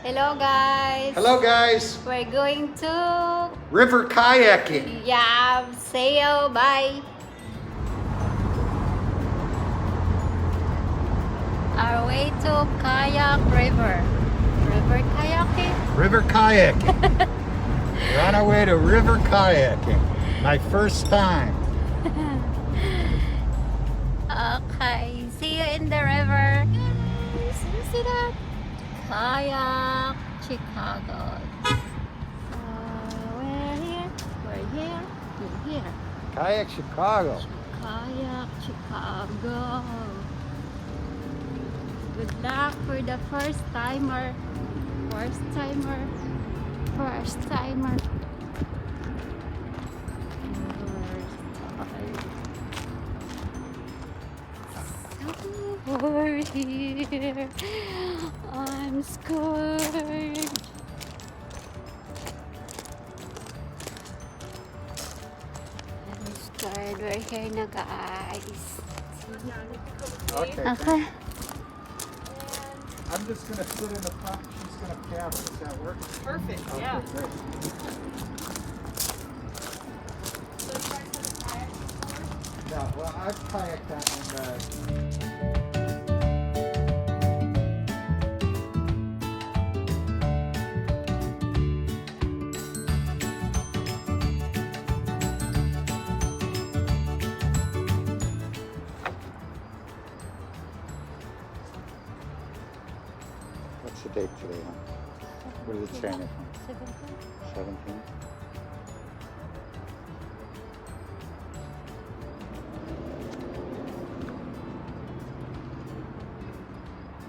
Hello guys! Hello guys! We're going to River kayaking. sail. Bye! Our way to Kayak River. River kayaking? River kayaking. We're on our way to river kayaking. My first time. Okay, see you in the river. Guys, you see that? Kayak Chicago. We're here. We're here. Kayak Chicago. Kayak Chicago. Good luck for the first timer. First timer. First timer. We're here. I'm scared. I'm scared. We're here na, guys. Okay. I'm just going to sit in the front. She's going to paddle. Does that work? Perfect, Okay, yeah. great. So you guys have a kayak before? Yeah, well, I've kayaked that one. What's the date today, huh? Where did it change it from? 17?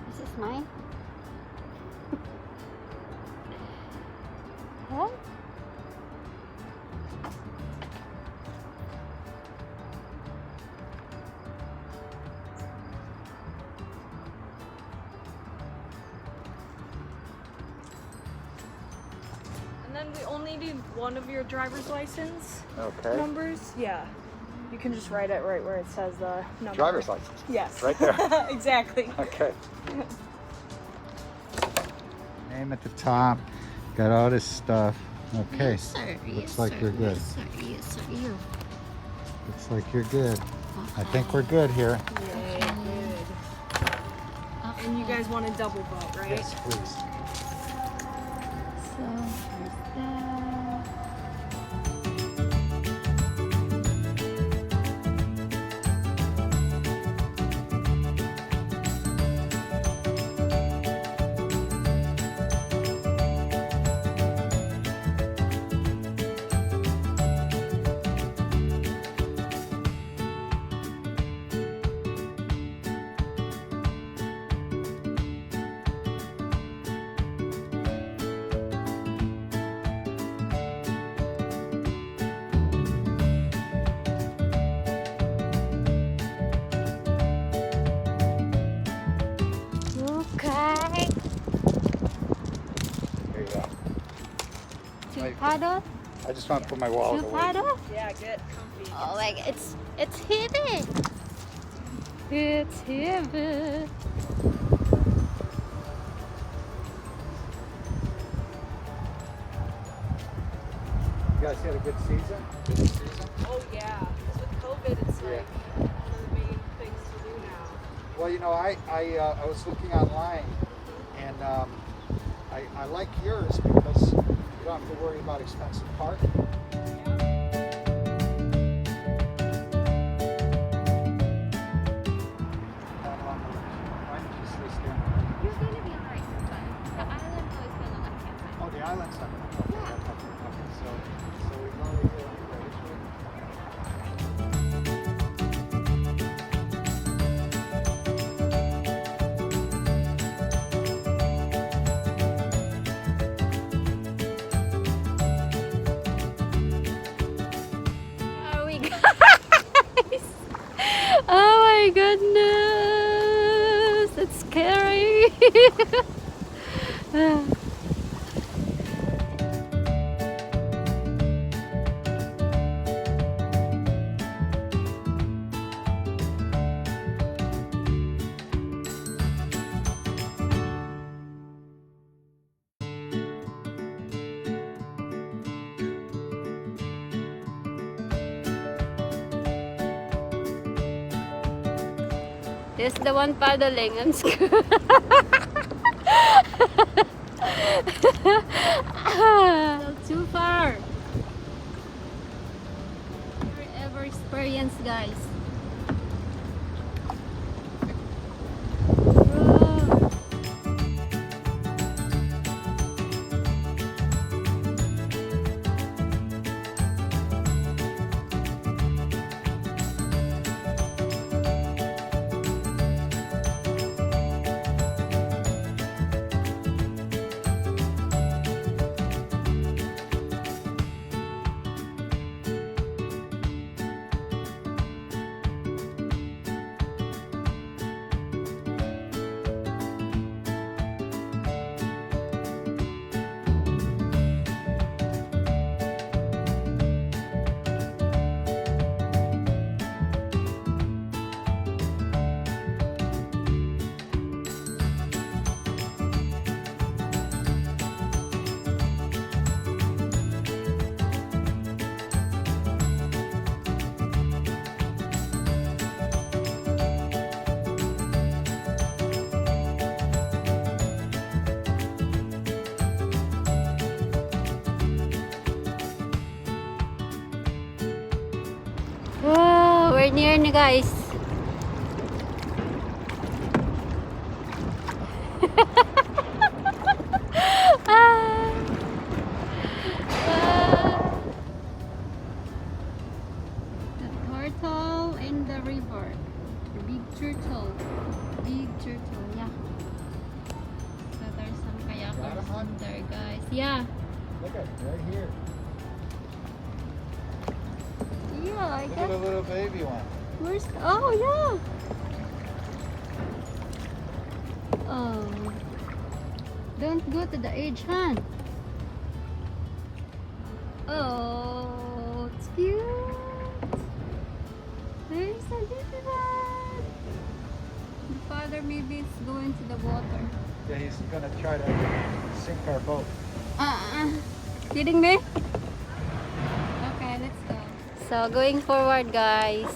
This is mine. What? And then we only need one of your driver's license Okay. numbers. Yeah. You can just write it right where it says the number. Driver's license. Yes. Right there. Exactly. Okay. Name at the top. Got all this stuff. Okay. Yes, sir. Looks like you're good. Yes, sir. Yes, sir. You. Looks like you're good. I think we're good here. Yay, good. And you guys want a double boat, right? Yes, please. So, here's that. Okay. There you go. Two paddle? I just want to put my wallet Two away. paddle? Yeah, get comfy. Oh my god, it's heavy. It's heavy. You guys had a good season? Busy season? Oh yeah. 'Cause with COVID, it's Yeah. like one of the main things to do now. Well, you know, I was looking online, and I like yours because you don't have to worry about expensive parking. Why did you say stand? You're gonna be alright this time. The island always been on left hand side. Oh, the island's not. Okay, Yeah. okay, so we go to here. Are we guys? Oh my goodness, it's scary. He's the one paddling. I'm scared. Still too far. Never ever experienced, guys. Whoa. Oh, we're near na, guys. Ah. Ah. The turtle in the river. The big turtle. Big turtle, yeah. So there's some kayakers in there, guys. Yeah. Look at it, right here. Yeah, I Look guess. at a little baby one. Where's oh yeah. Oh, don't go to the edge, huh? Oh, it's cute. There's a little one. The father maybe is going to the water. Yeah, he's gonna try to sink our boat. Kidding me? Okay, let's go. So going forward, guys.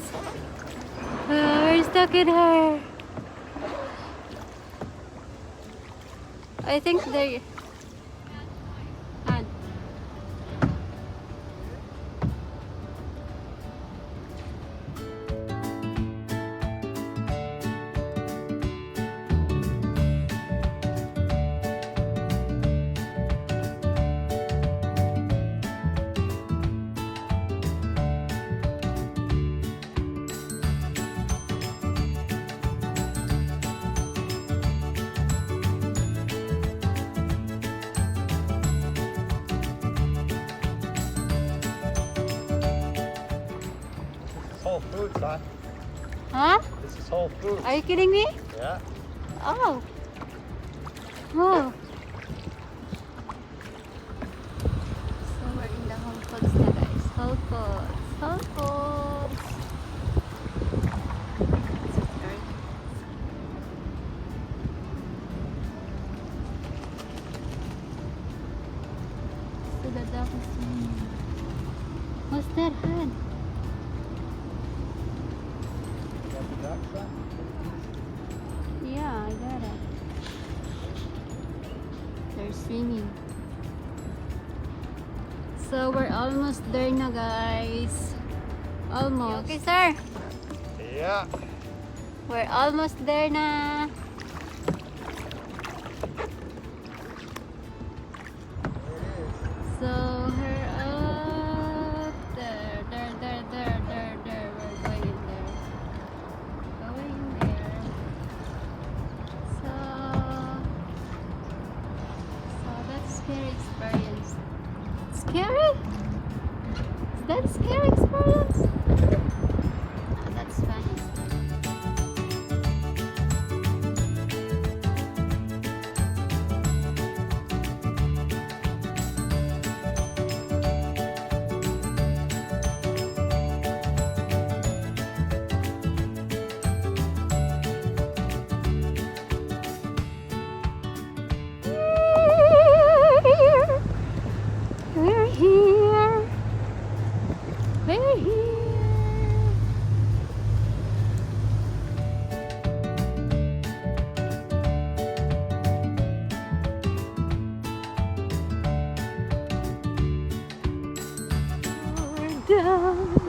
We're stuck in her. I think they. Whole Foods, huh? Huh? This is Whole Foods. Are you kidding me? Yeah. Oh. Oh. So we're in the Whole Foods na, guys. Whole Foods. Whole Foods. So the dog is swimming. What's that, Han? Got the ducks, huh? Yeah, I got it. They're swimming. So we're almost there na, guys. Almost. Okay, sir. Yeah. We're almost there na. So her up there. We're going in there. Going in there. So that's scary experience. Scary? Is that scary experience? Oh, that's funny. down.